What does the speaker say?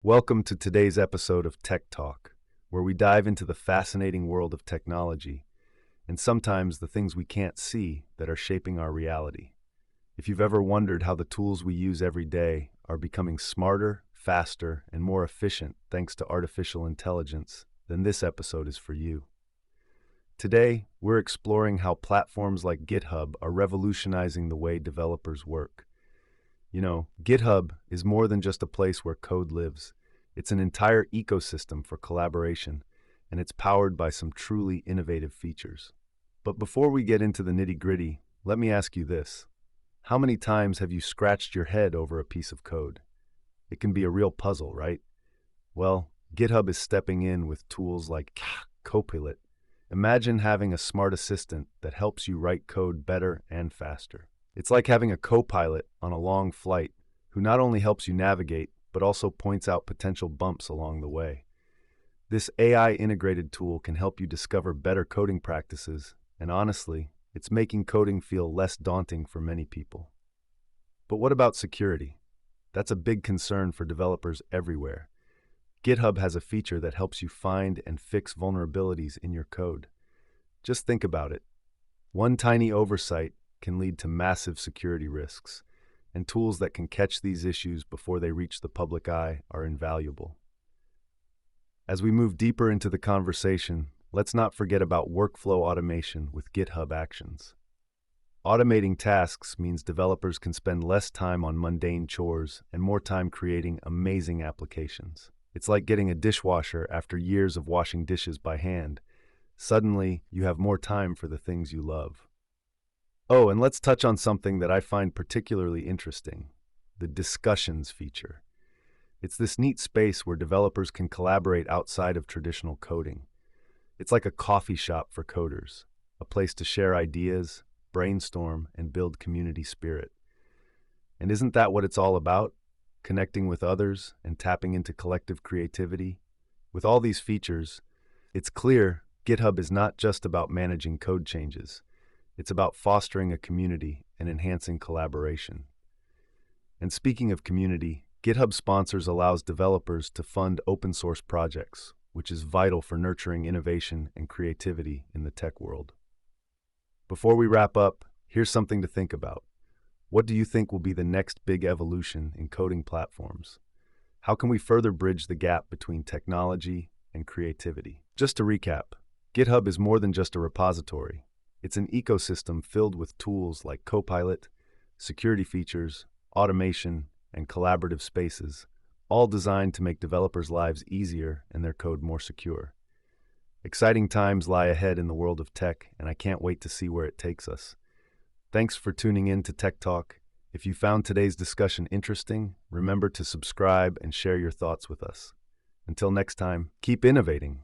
Welcome to today's episode of Tech Talk, where we dive into the fascinating world of technology and sometimes the things we can't see that are shaping our reality. If you've ever wondered how the tools we use every day are becoming smarter, faster, and more efficient thanks to artificial intelligence, then this episode is for you. Today, we're exploring how platforms like GitHub are revolutionizing the way developers work. GitHub is more than just a place where code lives. It's an entire ecosystem for collaboration, and it's powered by some truly innovative features. But before we get into the nitty-gritty, let me ask you this. How many times have you scratched your head over a piece of code? It can be a real puzzle, right? Well, GitHub is stepping in with tools like Copilot. Imagine having a smart assistant that helps you write code better and faster. It's like having a co-pilot on a long flight who not only helps you navigate, but also points out potential bumps along the way. This AI-integrated tool can help you discover better coding practices, and honestly, it's making coding feel less daunting for many people. But what about security? That's a big concern for developers everywhere. GitHub has a feature that helps you find and fix vulnerabilities in your code. Just think about it. One tiny oversight can lead to massive security risks, and tools that can catch these issues before they reach the public eye are invaluable. As we move deeper into the conversation, let's not forget about workflow automation with GitHub Actions. Automating tasks means developers can spend less time on mundane chores and more time creating amazing applications. It's like getting a dishwasher after years of washing dishes by hand. Suddenly, you have more time for the things you love. Oh, and let's touch on something that I find particularly interesting, the discussions feature. It's this neat space where developers can collaborate outside of traditional coding. It's like a coffee shop for coders, a place to share ideas, brainstorm, and build community spirit. And isn't that what it's all about? Connecting with others and tapping into collective creativity? With all these features, it's clear GitHub is not just about managing code changes. It's about fostering a community and enhancing collaboration. And speaking of community, GitHub Sponsors allows developers to fund open source projects, which is vital for nurturing innovation and creativity in the tech world. Before we wrap up, here's something to think about. What do you think will be the next big evolution in coding platforms? How can we further bridge the gap between technology and creativity? Just to recap, GitHub is more than just a repository. It's an ecosystem filled with tools like Copilot, security features, automation, and collaborative spaces, all designed to make developers' lives easier and their code more secure. Exciting times lie ahead in the world of tech, and I can't wait to see where it takes us. Thanks for tuning in to Tech Talk. If you found today's discussion interesting, remember to subscribe and share your thoughts with us. Until next time, keep innovating.